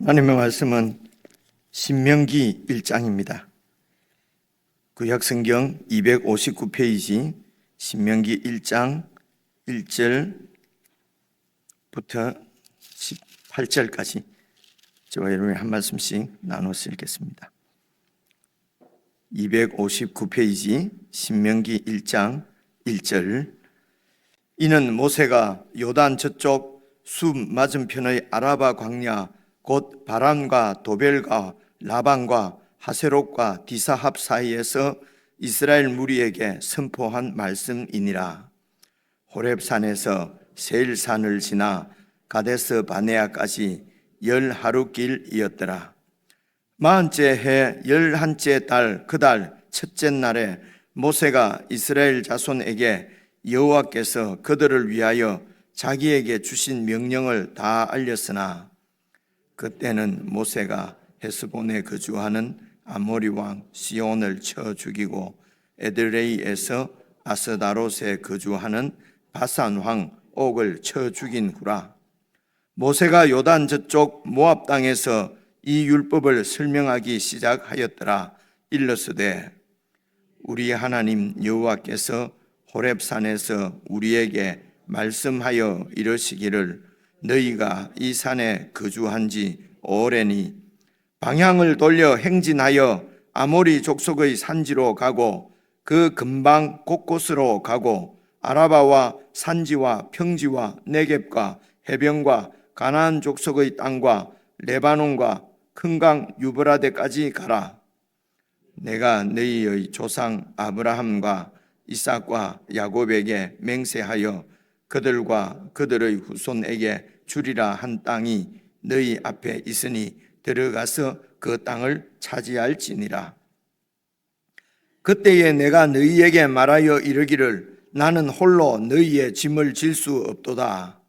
하나님의 말씀은 신명기 1장입니다. 구약성경 259페이지 신명기 1장 1절부터 18절까지 저와 여러분이 한 말씀씩 나눠서 읽겠습니다. 259페이지 신명기 1장 1절. 이는 모세가 요단 저쪽 숲 맞은편의 아라바 광야 곧 바람과 도벨과 라반과 하세롯과 디사합 사이에서 이스라엘 무리에게 선포한 말씀이니라. 호렙산에서 세일산을 지나 가데스 바네아까지 10하루길이었더라. 40째 해 11째 달 그 달 첫째 날에 모세가 이스라엘 자손에게 여호와께서 그들을 위하여 자기에게 주신 명령을 다 알렸으나 그때는 모세가 헤스본에 거주하는 아모리 왕 시온을 쳐 죽이고 에드레이에서 아스다롯에 거주하는 바산 왕 옥을 쳐 죽인 후라. 모세가 요단 저쪽 모압 땅에서 이 율법을 설명하기 시작하였더라. 일러스되 우리 하나님 여호와께서 호렙산에서 우리에게 말씀하여 이르시기를 너희가 이 산에 거주한 지 오래니 방향을 돌려 행진하여 아모리 족속의 산지로 가고 그 근방 곳곳으로 가고 아라바와 산지와 평지와 네겝과 해변과 가나안 족속의 땅과 레바논과 큰 강 유브라데까지 가라. 내가 너희의 조상 아브라함과 이삭과 야곱에게 맹세하여 그들과 그들의 후손에게 주리라 한 땅이 너희 앞에 있으니 들어가서 그 땅을 차지할지니라. 그때에 내가 너희에게 말하여 이르기를 나는 홀로 너희의 짐을 질 수 없도다.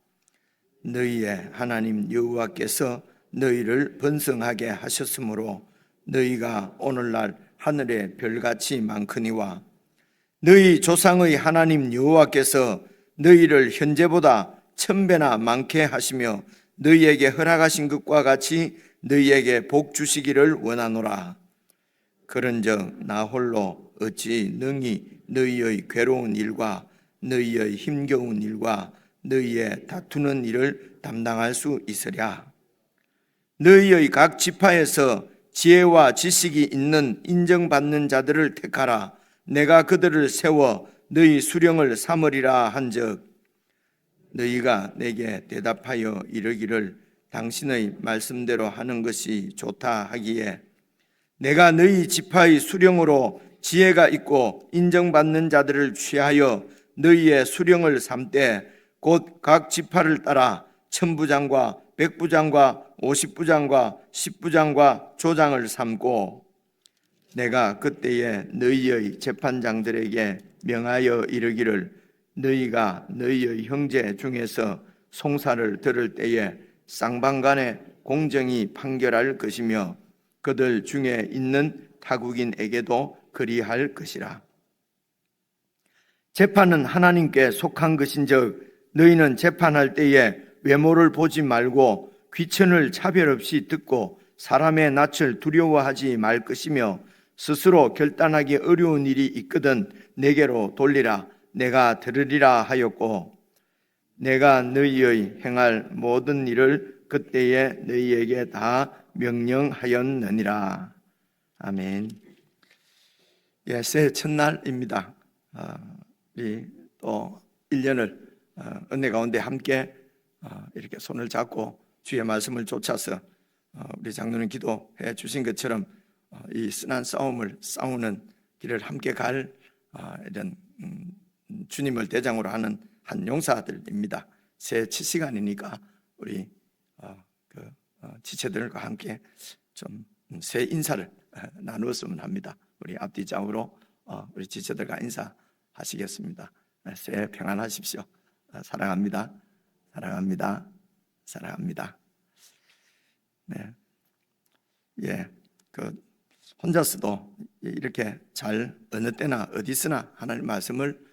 너희의 하나님 여호와께서 너희를 번성하게 하셨으므로 너희가 오늘날 하늘의 별같이 많거니와 너희 조상의 하나님 여호와께서 너희를 현재보다 1000배나 많게 하시며 너희에게 허락하신 것과 같이 너희에게 복 주시기를 원하노라. 그런즉 나 홀로 어찌 능히 너희의 괴로운 일과 너희의 힘겨운 일과 너희의 다투는 일을 담당할 수 있으랴. 너희의 각 지파에서 지혜와 지식이 있는 인정받는 자들을 택하라. 내가 그들을 세워 너희 수령을 삼으리라 한즉 너희가 내게 대답하여 이르기를 당신의 말씀대로 하는 것이 좋다 하기에 내가 너희 지파의 수령으로 지혜가 있고 인정받는 자들을 취하여 너희의 수령을 삼되 곧 각 지파를 따라 1000부장과 100부장과 50부장과 10부장과 조장을 삼고 내가 그때에 너희의 재판장들에게 명하여 이르기를 너희가 너희의 형제 중에서 송사를 들을 때에 쌍방간에 공정히 판결할 것이며 그들 중에 있는 타국인에게도 그리할 것이라. 재판은 하나님께 속한 것인즉 너희는 재판할 때에 외모를 보지 말고 귀천을 차별 없이 듣고 사람의 낯을 두려워하지 말 것이며 스스로 결단하기 어려운 일이 있거든 내게로 돌리라. 내가 들으리라 하였고 내가 너희의 행할 모든 일을 그때에 너희에게 다 명령하였느니라. 아멘. 예, 새해 첫날입니다. 우리 또 1년을 은혜 가운데 함께 이렇게 손을 잡고 주의 말씀을 좇아서 우리 장로님 기도해 주신 것처럼 이 쓴한 싸움을 싸우는 길을 함께 갈 이런 주님을 대장으로 하는 한 용사들입니다. 새해 첫 시간이니까 우리 지체들과 함께 좀 새 인사를 나누었으면 합니다. 우리 앞뒤 좌우로 우리 지체들과 인사하시겠습니다. 새해 평안하십시오. 사랑합니다. 사랑합니다. 사랑합니다. 네, 예, 혼자서도 이렇게 잘 어느 때나 어디서나 하나님 말씀을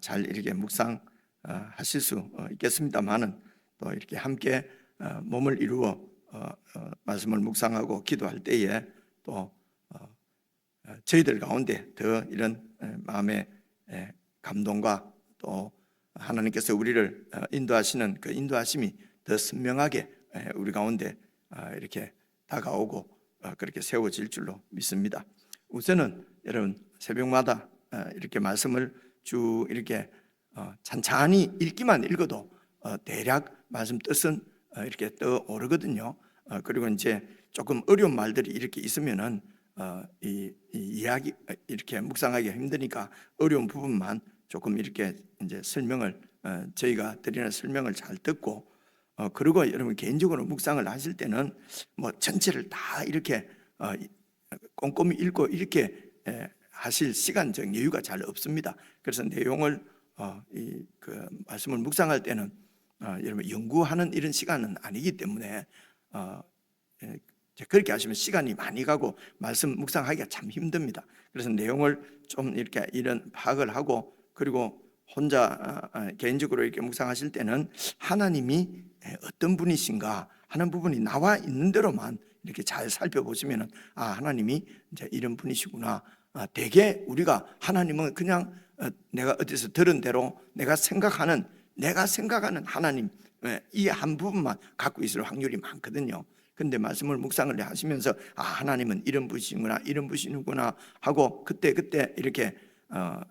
잘 이렇게 묵상하실 수 있겠습니다만은 또 이렇게 함께 몸을 이루어 말씀을 묵상하고 기도할 때에 또 저희들 가운데 더 이런 마음의 감동과 또 하나님께서 우리를 인도하시는 그 인도하심이 더 선명하게 우리 가운데 이렇게 다가오고 그렇게 세워질 줄로 믿습니다. 우선은 여러분 새벽마다 이렇게 말씀을 쭉 이렇게 찬찬히 읽기만 읽어도 대략 말씀 뜻은 이렇게 떠오르거든요. 그리고 이제 조금 어려운 말들이 이렇게 있으면은 이 이야기 이렇게 묵상하기가 힘드니까 어려운 부분만 조금 이렇게 이제 설명을 저희가 드리는 설명을 잘 듣고 그리고 여러분 개인적으로 묵상을 하실 때는 뭐 전체를 다 이렇게 꼼꼼히 읽고 이렇게 하실 시간적 여유가 잘 없습니다. 그래서 내용을 그 말씀을 묵상할 때는 여러분 연구하는 이런 시간은 아니기 때문에 그렇게 하시면 시간이 많이 가고 말씀 묵상하기가 참 힘듭니다. 그래서 내용을 좀 이렇게 이런 파악을 하고 그리고 혼자 개인적으로 이렇게 묵상하실 때는 하나님이 어떤 분이신가 하는 부분이 나와 있는 대로만 이렇게 잘 살펴보시면 하나님이 이제 이런 분이시구나. 대개 우리가 하나님은 그냥 내가 어디서 들은 대로 내가 생각하는 하나님 이 한 부분만 갖고 있을 확률이 많거든요. 근데 말씀을 묵상을 하시면서 하나님은 이런 분이시구나 이런 분이시구나 하고 그때 이렇게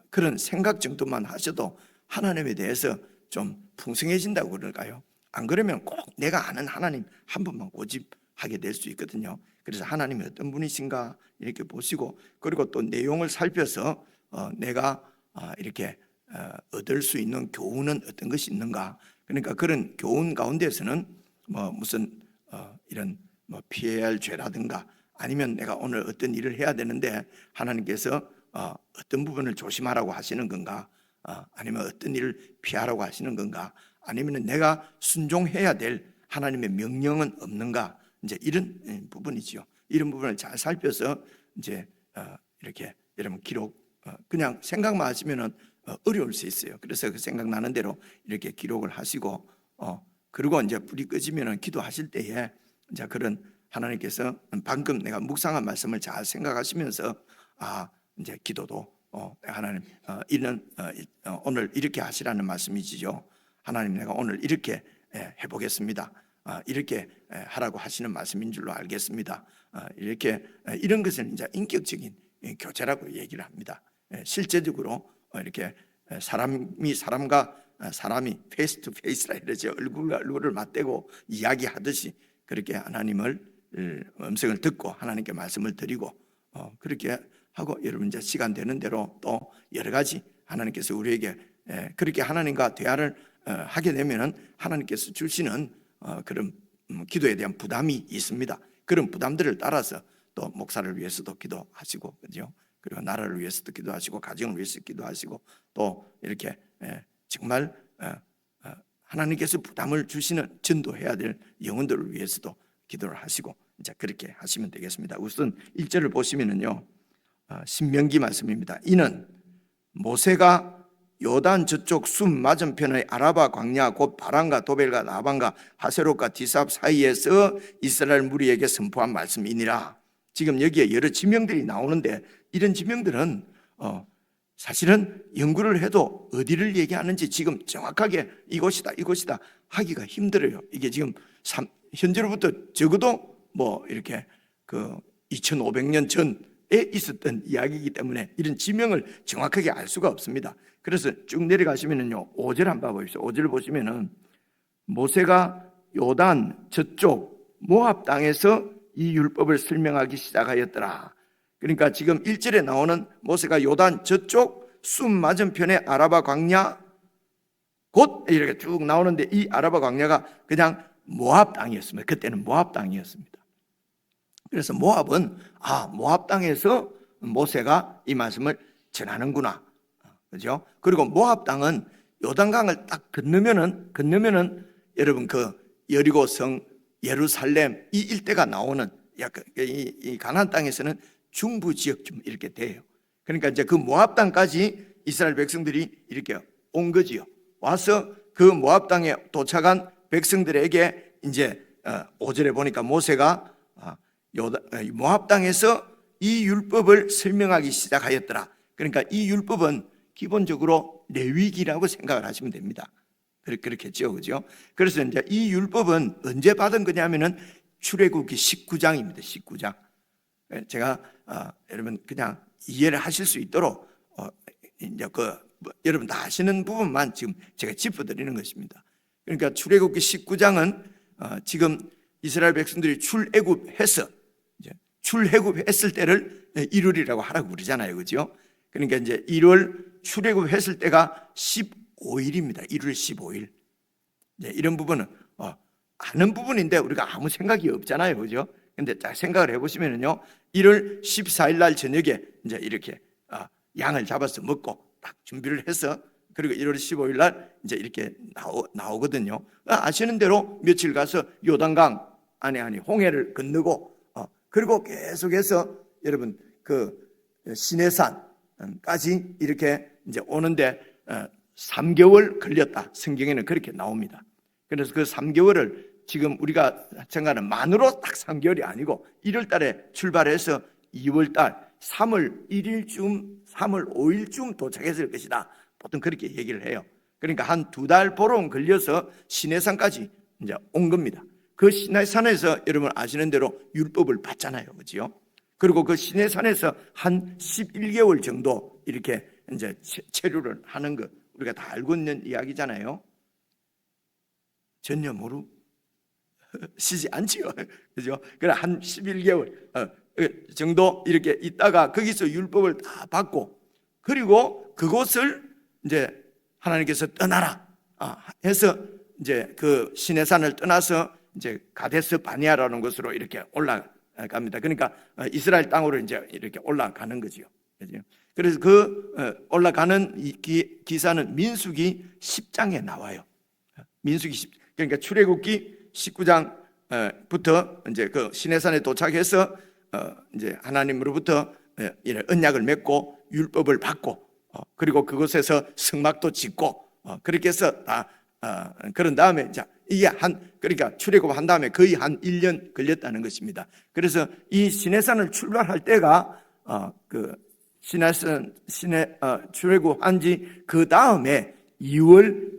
그런 생각 정도만 하셔도 하나님에 대해서 좀 풍성해진다고 그럴까요? 안 그러면 꼭 내가 아는 하나님 한 분만 고집하게 될 수 있거든요. 그래서 하나님이 어떤 분이신가 이렇게 보시고 그리고 또 내용을 살펴서 내가 이렇게 얻을 수 있는 교훈은 어떤 것이 있는가. 그러니까 그런 교훈 가운데서는 뭐 무슨 이런 뭐 피해야 할 죄라든가 아니면 내가 오늘 어떤 일을 해야 되는데 하나님께서 어떤 부분을 조심하라고 하시는 건가, 아니면 어떤 일을 피하라고 하시는 건가, 아니면 내가 순종해야 될 하나님의 명령은 없는가, 이제 이런 부분이죠. 이런 부분을 잘 살펴서 이제 이렇게 여러분 기록 그냥 생각만 하시면은 어려울 수 있어요. 그래서 그 생각나는 대로 이렇게 기록을 하시고 그리고 이제 불이 꺼지면은 기도하실 때에 이제 그런 하나님께서 방금 내가 묵상한 말씀을 잘 생각하시면서 이제 기도도 하나님 오늘 이렇게 하시라는 말씀이지요. 하나님 내가 오늘 이렇게 해보겠습니다. 이렇게 하라고 하시는 말씀인 줄로 알겠습니다. 이렇게 이런 것은 이제 인격적인 교제라고 얘기를 합니다. 실제적으로 이렇게 사람이 페이스 투 페이스라 이러죠. 얼굴과 얼굴을 맞대고 이야기하듯이 그렇게 하나님을 음성을 듣고 하나님께 말씀을 드리고 그렇게 하고 여러분 이제 시간 되는 대로 또 여러 가지 하나님께서 우리에게 그렇게 하나님과 대화를 하게 되면은 하나님께서 주시는 그런 기도에 대한 부담이 있습니다. 그런 부담들을 따라서 또 목사를 위해서도 기도하시고 그죠? 그리고 나라를 위해서도 기도하시고 가정을 위해서 기도하시고 또 이렇게 정말 하나님께서 부담을 주시는 전도해야 될 영혼들을 위해서도 기도를 하시고 이제 그렇게 하시면 되겠습니다. 우선 1절을 보시면은요. 신명기 말씀입니다. 이는 모세가 요단 저쪽 숲 맞은편의 아라바 광야 곧 바란과 도벨과 라반과 하세롯과 디삽 사이에서 이스라엘 무리에게 선포한 말씀이니라. 지금 여기에 여러 지명들이 나오는데 이런 지명들은 사실은 연구를 해도 어디를 얘기하는지 지금 정확하게 이곳이다 하기가 힘들어요. 이게 지금 현재로부터 적어도 뭐 이렇게 그 2500년 전에 있었던 이야기이기 때문에 이런 지명을 정확하게 알 수가 없습니다. 그래서 쭉 내려가시면은요 5절 한번 봐보십시오. 5절을 보시면은 모세가 요단 저쪽 모압 땅에서 이 율법을 설명하기 시작하였더라. 그러니까 지금 1절에 나오는 모세가 요단 저쪽 숲 맞은편의 아라바 광야 곧 이렇게 쭉 나오는데 이 아라바 광야가 그냥 모압 땅이었습니다. 그때는 모압 땅이었습니다. 그래서 모압은 모압 땅에서 모세가 이 말씀을 전하는구나. 그죠? 그리고 모압 땅은 요단강을 딱 건너면은 여러분 그 여리고성, 예루살렘 이 일대가 나오는 약간 이 가나안 땅에서는 중부 지역쯤 이렇게 돼요. 그러니까 이제 그 모압 땅까지 이스라엘 백성들이 이렇게 온 거지요. 와서 그 모압 땅에 도착한 백성들에게 이제 5절에 보니까 모세가 모압 땅에서 이 율법을 설명하기 시작하였더라. 그러니까 이 율법은 기본적으로 레위기라고 생각을 하시면 됩니다. 그렇겠죠, 그죠? 그래서 이제 이 율법은 언제 받은 거냐면은 출애굽기 19장입니다. 19장. 제가 여러분 그냥 이해를 하실 수 있도록 이제 여러분 다 아시는 부분만 지금 제가 짚어드리는 것입니다. 그러니까 출애굽기 19장은 지금 이스라엘 백성들이 출애굽했을 때를 1월이라고 하라고 그러잖아요, 그죠? 그러니까 이제 1월 출애굽했을 때가 15일입니다. 1월 15일. 이런 부분은 아는 부분인데 우리가 아무 생각이 없잖아요, 그죠? 근데 딱 생각을 해보시면은요, 1월 14일 날 저녁에 이제 이렇게 양을 잡아서 먹고 딱 준비를 해서 그리고 1월 15일 날 이제 이렇게 나오거든요. 아시는 대로 며칠 가서 요단강 홍해를 건너고 그리고 계속해서 여러분 그 시내산까지 이렇게 이제 오는데 3개월 걸렸다. 성경에는 그렇게 나옵니다. 그래서 그 3개월을 지금 우리가 생각하는 만으로 딱 3개월이 아니고 1월 달에 출발해서 2월 달 3월 1일쯤 3월 5일쯤 도착했을 것이다. 보통 그렇게 얘기를 해요. 그러니까 한 2달 보름 걸려서 시내산까지 이제 온 겁니다. 그 시내산에서 여러분 아시는 대로 율법을 받잖아요, 그렇죠? 그리고 그 시내산에서 한 11개월 정도 이렇게 이제 체류를 하는 것 우리가 다 알고 있는 이야기잖아요. 전혀 모르시지 않지요, 그죠? 그래 한 11개월 정도 이렇게 있다가 거기서 율법을 다 받고 그리고 그곳을 이제 하나님께서 떠나라 해서 이제 그 시내산을 떠나서 이제 가데스 바네아라는 곳으로 이렇게 올라갑니다. 그러니까 이스라엘 땅으로 이제 이렇게 올라가는 거지요. 그래서 그 올라가는 이 기사는 민수기 10장에 나와요. 민수기 10, 그러니까 출애굽기 19장부터 이제 그 시내산에 도착해서 이제 하나님으로부터 이런 언약을 맺고 율법을 받고 그리고 그곳에서 성막도 짓고 그렇게 해서 다 그런 다음에 자 이게 그러니까 출애굽한 다음에 거의 한 1년 걸렸다는 것입니다. 그래서 이 시내산을 출발할 때가 그 시내산 출애굽한 지 그 다음에 2월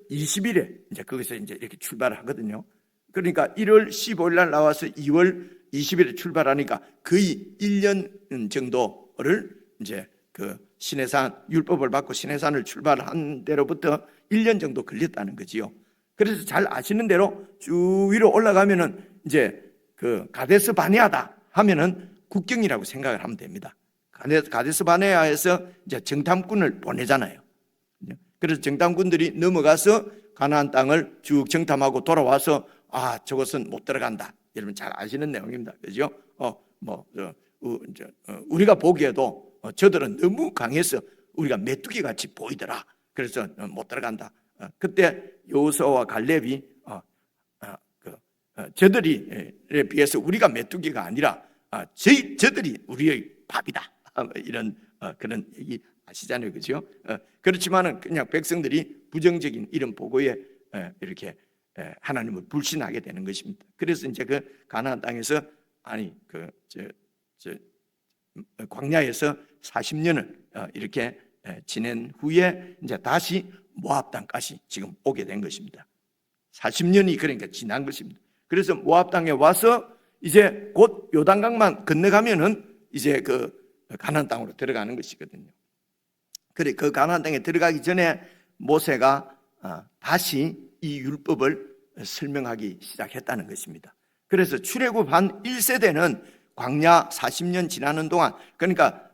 20일에 이제 거기서 이제 이렇게 출발을 하거든요. 그러니까 1월 15일 날 나와서 2월 20일에 출발하니까 거의 1년 정도를 이제 그 시내산 율법을 받고 시내산을 출발한 데로부터 1년 정도 걸렸다는 거지요. 그래서 잘 아시는 대로 쭉 위로 올라가면은 이제 그 가데스 바네아다 하면은 국경이라고 생각을 하면 됩니다. 가데스 바네아에서 이제 정탐꾼을 보내잖아요. 그래서 정탐꾼들이 넘어가서 가나안 땅을 쭉 정탐하고 돌아와서 저것은 못 들어간다. 여러분 잘 아시는 내용입니다. 그죠? 우리가 보기에도 저들은 너무 강해서 우리가 메뚜기 같이 보이더라. 그래서 못 들어간다. 그때 여호수아와 갈렙이 저들에 비해서 우리가 메뚜기가 아니라 저들이 우리의 밥이다. 이런 그런 얘기 아시잖아요, 그죠? 그렇지만은 그냥 백성들이 부정적인 이런 보고에 이렇게 하나님을 불신하게 되는 것입니다. 그래서 이제 그 가나안 땅에서 광야에서 40년을 이렇게 지낸 후에 이제 다시 모압 땅까지 지금 오게 된 것입니다. 40년이 그러니까 지난 것입니다. 그래서 모압 땅에 와서 이제 곧 요단강만 건너가면은 이제 그 가나안 땅으로 들어가는 것이거든요. 그래 그 가나안 땅에 들어가기 전에 모세가 다시 이 율법을 설명하기 시작했다는 것입니다. 그래서 출애굽한 1세대는 광야 40년 지나는 동안 그러니까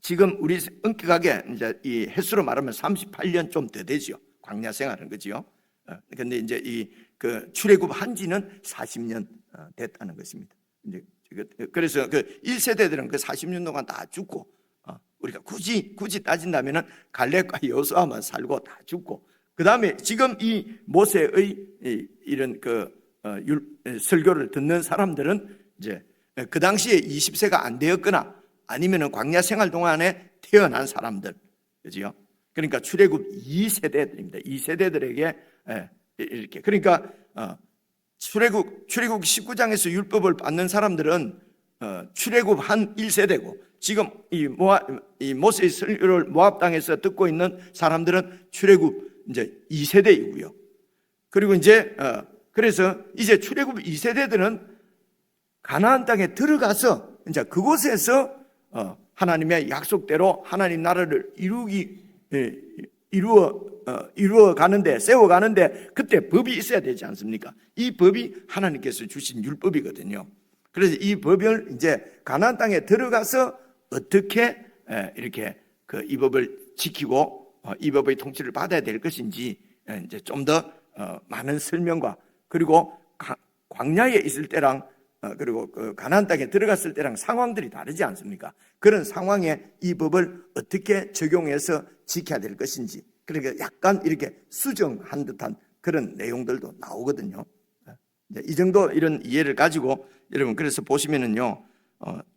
지금 우리 엄격하게 이제 이 횟수로 말하면 38년 좀 더 되죠. 광야 생활은 그지요. 그런데 이제 이 그 출애굽한 지는 40년 됐다는 것입니다. 이제 그래서 그 1세대들은 그 40년 동안 다 죽고 우리가 굳이 따진다면은 갈렙과 여호수아만 살고 다 죽고 그 다음에 지금 이 모세의 이런 그 설교를 듣는 사람들은 이제 그 당시에 20세가 안 되었거나 아니면은 광야 생활 동안에 태어난 사람들, 그지요? 그러니까 출애굽 2세대들입니다. 2세대들에게 이렇게 그러니까 출애굽 19장에서 율법을 받는 사람들은 출애굽 한 1세대고, 지금 이 모세의 설교를 모압 땅에서 듣고 있는 사람들은 출애굽 이제 2세대이고요. 그리고 이제 그래서 이제 출애굽 2세대들은 가나안 땅에 들어가서 이제 그곳에서 하나님의 약속대로 하나님 나라를 이루어 가는데, 세워 가는데 그때 법이 있어야 되지 않습니까? 이 법이 하나님께서 주신 율법이거든요. 그래서 이 법을 이제 가나안 땅에 들어가서 어떻게 이렇게 이 법을 지키고 이 법의 통치를 받아야 될 것인지 이제 좀 더 많은 설명과, 그리고 광야에 있을 때랑 그리고 가나안 땅에 들어갔을 때랑 상황들이 다르지 않습니까? 그런 상황에 이 법을 어떻게 적용해서 지켜야 될 것인지, 그러니까 약간 이렇게 수정한 듯한 그런 내용들도 나오거든요. 이 정도 이런 이해를 가지고 여러분, 그래서 보시면은요,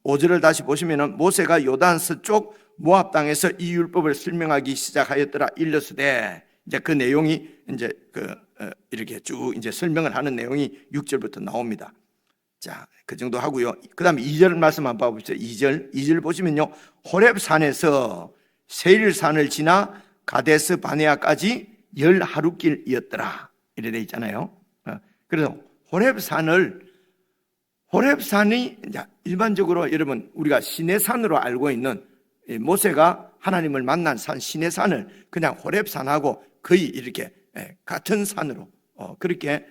5절을 다시 보시면은 모세가 요단 서쪽 모압 땅에서 이 율법을 설명하기 시작하였더라. 일러스되, 이제 그 내용이 이제 이렇게 쭉 이제 설명을 하는 내용이 6절부터 나옵니다. 자, 그 정도 하고요. 그 다음에 2절 말씀 한번 봐보시죠. 2절 보시면요, 호렙산에서 세일산을 지나 가데스 바네아까지 10하루길이었더라 이래 돼 있잖아요. 그래서 호렙산이 이제 일반적으로 여러분 우리가 시내산으로 알고 있는 모세가 하나님을 만난 산 시내산을 그냥 호렙산하고 거의 이렇게 같은 산으로 그렇게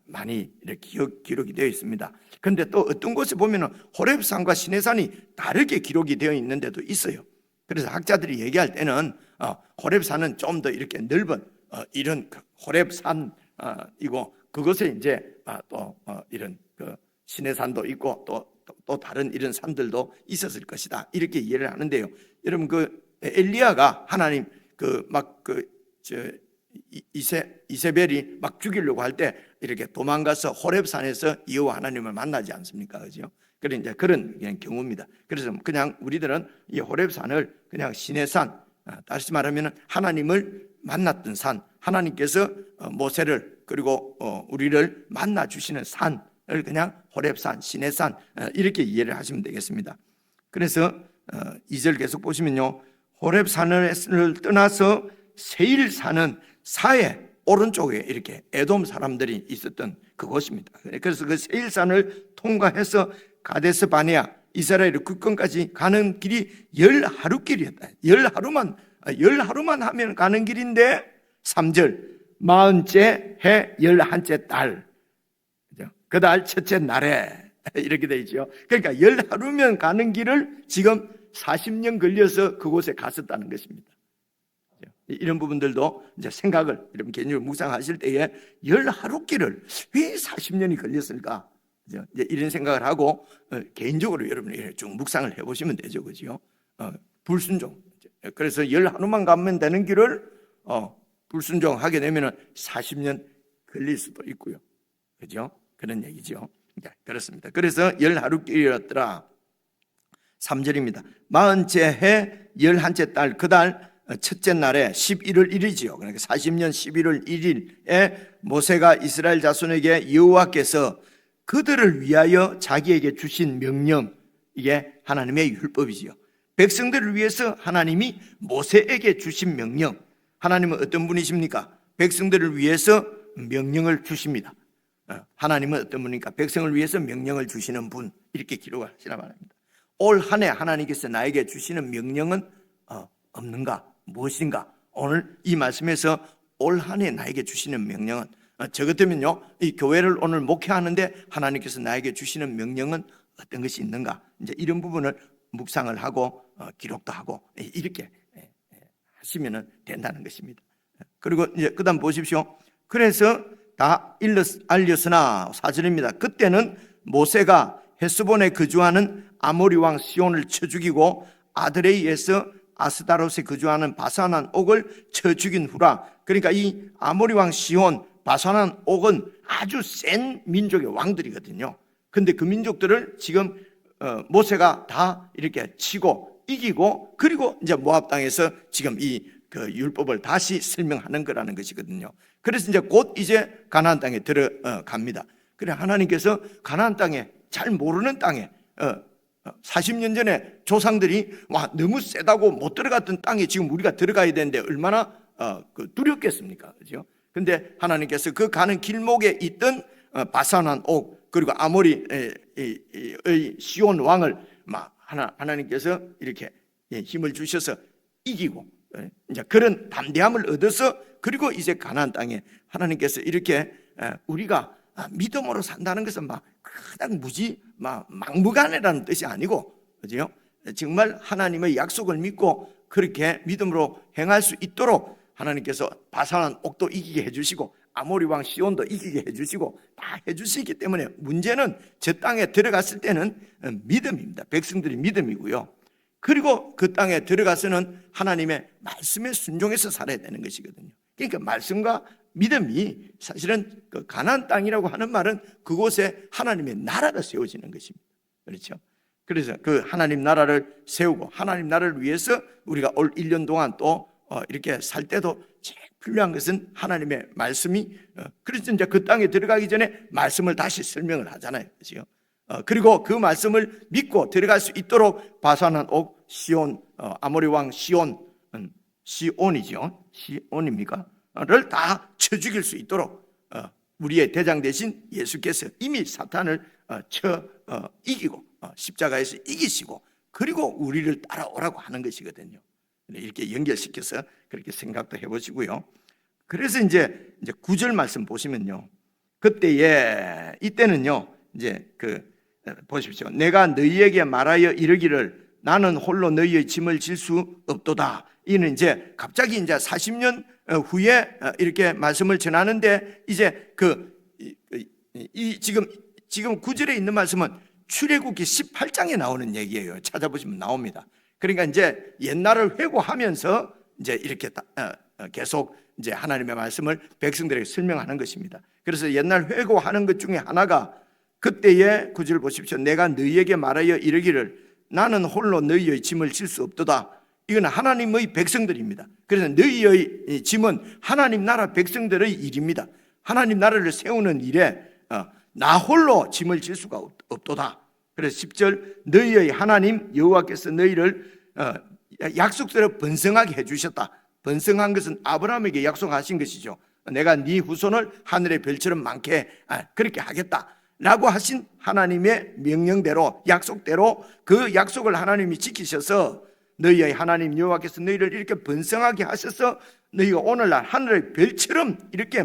많이 이렇게 기록이 되어 있습니다. 그런데 또 어떤 곳에 보면은 호렙산과 시내산이 다르게 기록이 되어 있는 데도 있어요. 그래서 학자들이 얘기할 때는 호렙산은 좀 더 이렇게 넓은 이런 호렙산 이고, 그것에 이제 또 이런 시내산도 있고 또 다른 이런 산들도 있었을 것이다 이렇게 이해를 하는데요. 여러분, 엘리야가 하나님 이세벨이 막 죽이려고 할 때 이렇게 도망가서 호렙산에서 여호와 하나님을 만나지 않습니까? 그죠? 그런 이제 그런 경우입니다. 그래서 그냥 우리들은 이 호렙산을 그냥 시내산, 다시 말하면 하나님을 만났던 산, 하나님께서 모세를 그리고 우리를 만나 주시는 산을 그냥 호렙산, 시내산 이렇게 이해를 하시면 되겠습니다. 그래서 2절 계속 보시면요, 호렙산을 떠나서 세일산은 사해 오른쪽에 이렇게 에돔 사람들이 있었던 그곳입니다. 그래서 그 세일산을 통과해서 가데스 바네아 이스라엘 국경까지 가는 길이 10하루길이었다. 10하루만 하면 가는 길인데 3절 40째 해 11째 달, 그 달 첫째 날에 이렇게 되어 있죠. 그러니까 10하루면 가는 길을 지금 40년 걸려서 그곳에 갔었다는 것입니다. 이런 부분들도 이제 생각을, 여러분 개인적으로 묵상하실 때에 10하루길을 왜 40년이 걸렸을까? 이제 이런 생각을 하고 개인적으로 여러분이 쭉 묵상을 해보시면 되죠, 그죠? 불순종. 그래서 10하루만 가면 되는 길을 불순종하게 되면은 40년 걸릴 수도 있고요, 그죠? 그런 얘기죠. 그렇습니다. 그래서 10하루길이었더라. 3절입니다. 40째 해 11째 달, 그 달 첫째 날에 11월 1일이지요. 그러니까 40년 11월 1일에 모세가 이스라엘 자손에게 여호와께서 그들을 위하여 자기에게 주신 명령, 이게 하나님의 율법이지요. 백성들을 위해서 하나님이 모세에게 주신 명령. 하나님은 어떤 분이십니까? 백성들을 위해서 명령을 주십니다. 하나님은 어떤 분입니까? 백성을 위해서 명령을 주시는 분, 이렇게 기록을 하시라 말합니다. 올 한 해 하나님께서 나에게 주시는 명령은 없는가? 무엇인가? 오늘 이 말씀에서 올 한 해 나에게 주시는 명령은, 저 같으면요, 이 교회를 오늘 목회하는데 하나님께서 나에게 주시는 명령은 어떤 것이 있는가? 이제 이런 부분을 묵상을 하고 기록도 하고 이렇게 하시면 된다는 것입니다. 그리고 이제 그다음 보십시오. 그래서 다 알렸으나 4절입니다. 그때는 모세가 헤스본에 거주하는 아모리 왕 시온을 쳐 죽이고 아드레이에서 아스다롯에 거주하는 바산한 옥을 쳐 죽인 후라. 그러니까 이 아모리 왕 시온, 바산한 옥은 아주 센 민족의 왕들이거든요. 근데 그 민족들을 지금 모세가 다 이렇게 치고 이기고, 그리고 이제 모압 땅에서 지금 이 율법을 다시 설명하는 거라는 것이거든요. 그래서 이제 곧 이제 가나안 땅에 들어갑니다. 그래 하나님께서 가나안 땅에, 잘 모르는 땅에 40년 전에 조상들이 와 너무 세다고 못 들어갔던 땅에 지금 우리가 들어가야 되는데 얼마나 두렵겠습니까? 그죠? 근데 하나님께서 그 가는 길목에 있던 바산한 옥, 그리고 아모리의 시온 왕을 하나님께서 이렇게 힘을 주셔서 이기고, 이제 그런 담대함을 얻어서, 그리고 이제 가나안 땅에 하나님께서 이렇게 우리가 믿음으로 산다는 것은 그냥 막무가내라는 뜻이 아니고, 그죠? 정말 하나님의 약속을 믿고 그렇게 믿음으로 행할 수 있도록 하나님께서 바산한 옥도 이기게 해주시고 아모리 왕 시온도 이기게 해주시고 다 해주시기 때문에, 문제는 저 땅에 들어갔을 때는 믿음입니다. 백성들이 믿음이고요. 그리고 그 땅에 들어가서는 하나님의 말씀에 순종해서 살아야 되는 것이거든요. 그러니까 말씀과 믿음이, 사실은 그 가나안 땅이라고 하는 말은 그곳에 하나님의 나라가 세워지는 것입니다. 그렇죠? 그래서 그 하나님 나라를 세우고 하나님 나라를 위해서 우리가 올 1년 동안 또 이렇게 살 때도 제일 필요한 것은 하나님의 말씀이, 그래서 이제 그 땅에 들어가기 전에 말씀을 다시 설명을 하잖아요. 그렇죠? 그리고 그 말씀을 믿고 들어갈 수 있도록 바산한 옥 시온, 아모리 왕 시온이죠. 시온입니까? 를 다 쳐 죽일 수 있도록 우리의 대장 대신 예수께서 이미 사탄을 쳐 이기고 십자가에서 이기시고, 그리고 우리를 따라오라고 하는 것이거든요. 이렇게 연결시켜서 그렇게 생각도 해보시고요. 그래서 이제 9절 말씀 보시면요, 그때에 이때는요, 이제 보십시오. 내가 너희에게 말하여 이르기를 나는 홀로 너희의 짐을 질 수 없도다. 이는 이제 갑자기 이제 40년 후에 이렇게 말씀을 전하는데, 이제 지금 9절에 있는 말씀은 출애굽기 18장에 나오는 얘기예요. 찾아보시면 나옵니다. 그러니까 이제 옛날을 회고하면서 이제 이렇게 계속 이제 하나님의 말씀을 백성들에게 설명하는 것입니다. 그래서 옛날 회고하는 것 중에 하나가, 그때의 9절 보십시오. 내가 너희에게 말하여 이르기를 나는 홀로 너희의 짐을 질 수 없도다. 이건 하나님의 백성들입니다. 그래서 너희의 짐은 하나님 나라 백성들의 일입니다. 하나님 나라를 세우는 일에 나 홀로 짐을 질 수가 없도다. 그래서 10절 너희의 하나님 여호와께서 너희를 약속대로 번성하게 해주셨다. 번성한 것은 아브라함에게 약속하신 것이죠. 내가 네 후손을 하늘의 별처럼 많게 그렇게 하겠다 라고 하신 하나님의 명령대로, 약속대로 그 약속을 하나님이 지키셔서 너희의 하나님 여호와께서 너희를 이렇게 번성하게 하셔서 너희가 오늘날 하늘의 별처럼 이렇게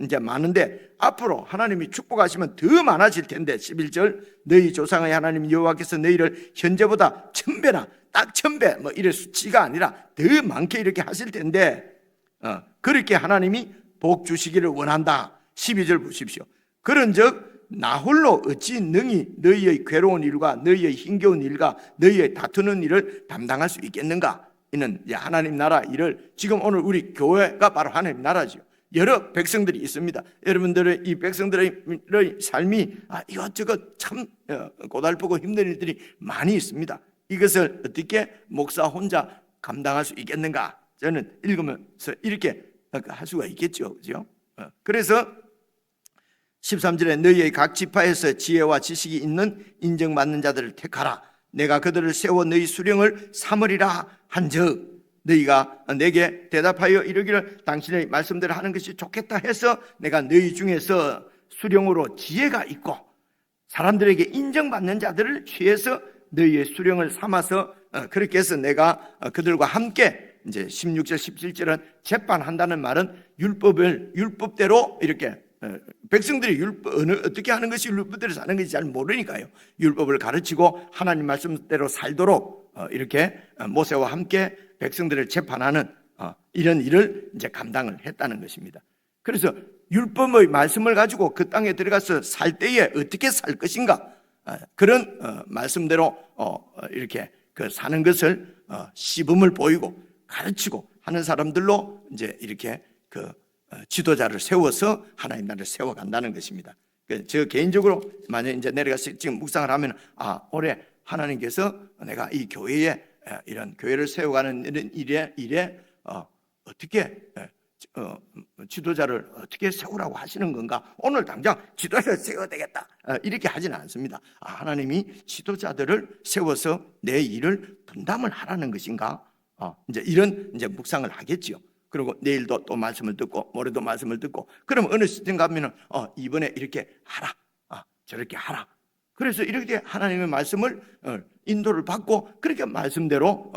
이제 많은데, 앞으로 하나님이 축복하시면 더 많아질 텐데, 11절 너희 조상의 하나님 여호와께서 너희를 현재보다 1000배나 딱 1000배 뭐 이래 수치가 아니라 더 많게 이렇게 하실 텐데, 그렇게 하나님이 복 주시기를 원한다. 12절 보십시오. 그런즉 나 홀로 어찌 능히 너희의 괴로운 일과 너희의 힘겨운 일과 너희의 다투는 일을 담당할 수 있겠는가? 이는 하나님 나라 일을, 지금 오늘 우리 교회가 바로 하나님 나라죠. 여러 백성들이 있습니다. 여러분들의 이 백성들의 삶이 이것저것 참 고달프고 힘든 일들이 많이 있습니다. 이것을 어떻게 목사 혼자 감당할 수 있겠는가? 저는 읽으면서 이렇게 할 수가 있겠죠. 그죠? 그래서 13절에 너희의 각 지파에서 지혜와 지식이 있는 인정받는 자들을 택하라. 내가 그들을 세워 너희 수령을 삼으리라 한즉 너희가 내게 대답하여 이르기를 당신의 말씀대로 하는 것이 좋겠다 해서 내가 너희 중에서 수령으로 지혜가 있고 사람들에게 인정받는 자들을 취해서 너희의 수령을 삼아서 그렇게 해서 내가 그들과 함께, 이제 16절 17절은 재판한다는 말은 율법대로 이렇게 백성들이 어떻게 하는 것이 율법대로 사는 것이 잘 모르니까요, 율법을 가르치고 하나님 말씀대로 살도록 이렇게 모세와 함께 백성들을 재판하는 이런 일을 이제 감당을 했다는 것입니다. 그래서 율법의 말씀을 가지고 그 땅에 들어가서 살 때에 어떻게 살 것인가, 그런 말씀대로 이렇게 사는 것을 시범을 보이고 가르치고 하는 사람들로 이제 이렇게 지도자를 세워서 하나님 나라를 세워간다는 것입니다. 저 개인적으로 만약 이제 내려가서 지금 묵상을 하면 올해 하나님께서 내가 이 교회에 이런 교회를 세워가는 이런 일에 어떻게 지도자를 어떻게 세우라고 하시는 건가? 오늘 당장 지도자를 세워야 되겠다, 이렇게 하지는 않습니다. 하나님이 지도자들을 세워서 내 일을 분담을 하라는 것인가? 이제 이런 이제 묵상을 하겠지요. 그리고 내일도 또 말씀을 듣고 모레도 말씀을 듣고, 그럼 어느 시점 가면은 이번에 이렇게 하라, 저렇게 하라. 그래서 이렇게 하나님의 말씀을 인도를 받고 그렇게 말씀대로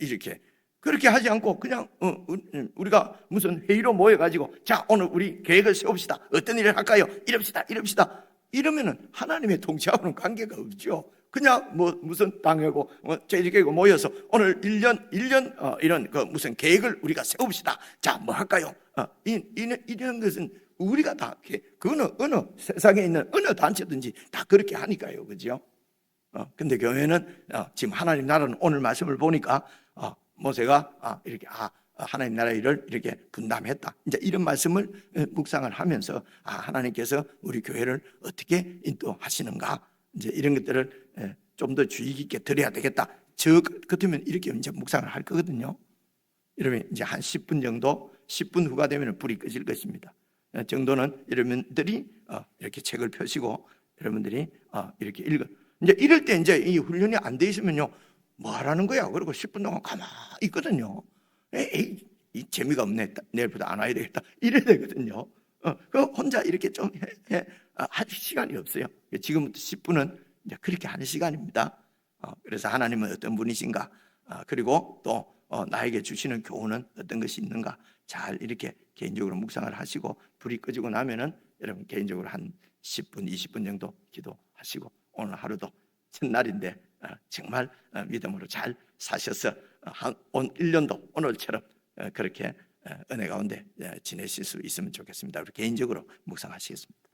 이렇게, 그렇게 하지 않고 그냥 우리가 무슨 회의로 모여가지고 자 오늘 우리 계획을 세웁시다, 어떤 일을 할까요, 이럽시다 이러면은 하나님의 통치하고는 관계가 없죠. 그냥 무슨 당회고 제지계고 모여서 오늘 1년 이런 무슨 계획을 우리가 세웁시다, 자 뭐 할까요, 이런 것은 우리가 다 그거는 어느 세상에 있는 어느 단체든지 다 그렇게 하니까요, 그죠? 근데 교회는 지금 하나님 나라는 오늘 말씀을 보니까 모세가 이렇게 하나님 나라 일을 이렇게 분담했다, 이제 이런 말씀을 묵상을 하면서 하나님께서 우리 교회를 어떻게 인도하시는가, 이제 이런 것들을 좀 더 주의 깊게 들어야 되겠다. 저 같으면 이렇게 이제 묵상을 할 거거든요. 이러면 이제 한 10분 정도, 10분 후가 되면 불이 꺼질 것입니다. 정도는 여러분들이 이렇게 책을 펴시고 여러분들이 이렇게 읽어. 이제 이럴 때 이제 이 훈련이 안 돼 있으면요, 뭐 하라는 거야? 그리고 10분 동안 가만히 있거든요. 에이, 이 재미가 없네, 내일부터 안 와야 되겠다, 이래야 되거든요. 그 혼자 이렇게 좀 할 시간이 없어요. 지금부터 10분은 이제 그렇게 하는 시간입니다. 그래서 하나님은 어떤 분이신가, 그리고 또 나에게 주시는 교훈은 어떤 것이 있는가, 잘 이렇게 개인적으로 묵상을 하시고 불이 꺼지고 나면은 여러분 개인적으로 한 10분, 20분 정도 기도하시고, 오늘 하루도 첫날인데 정말 믿음으로 잘 사셔서 온 1년도 오늘처럼 그렇게 은혜 가운데 지내실 수 있으면 좋겠습니다. 우리 개인적으로 묵상하시겠습니다.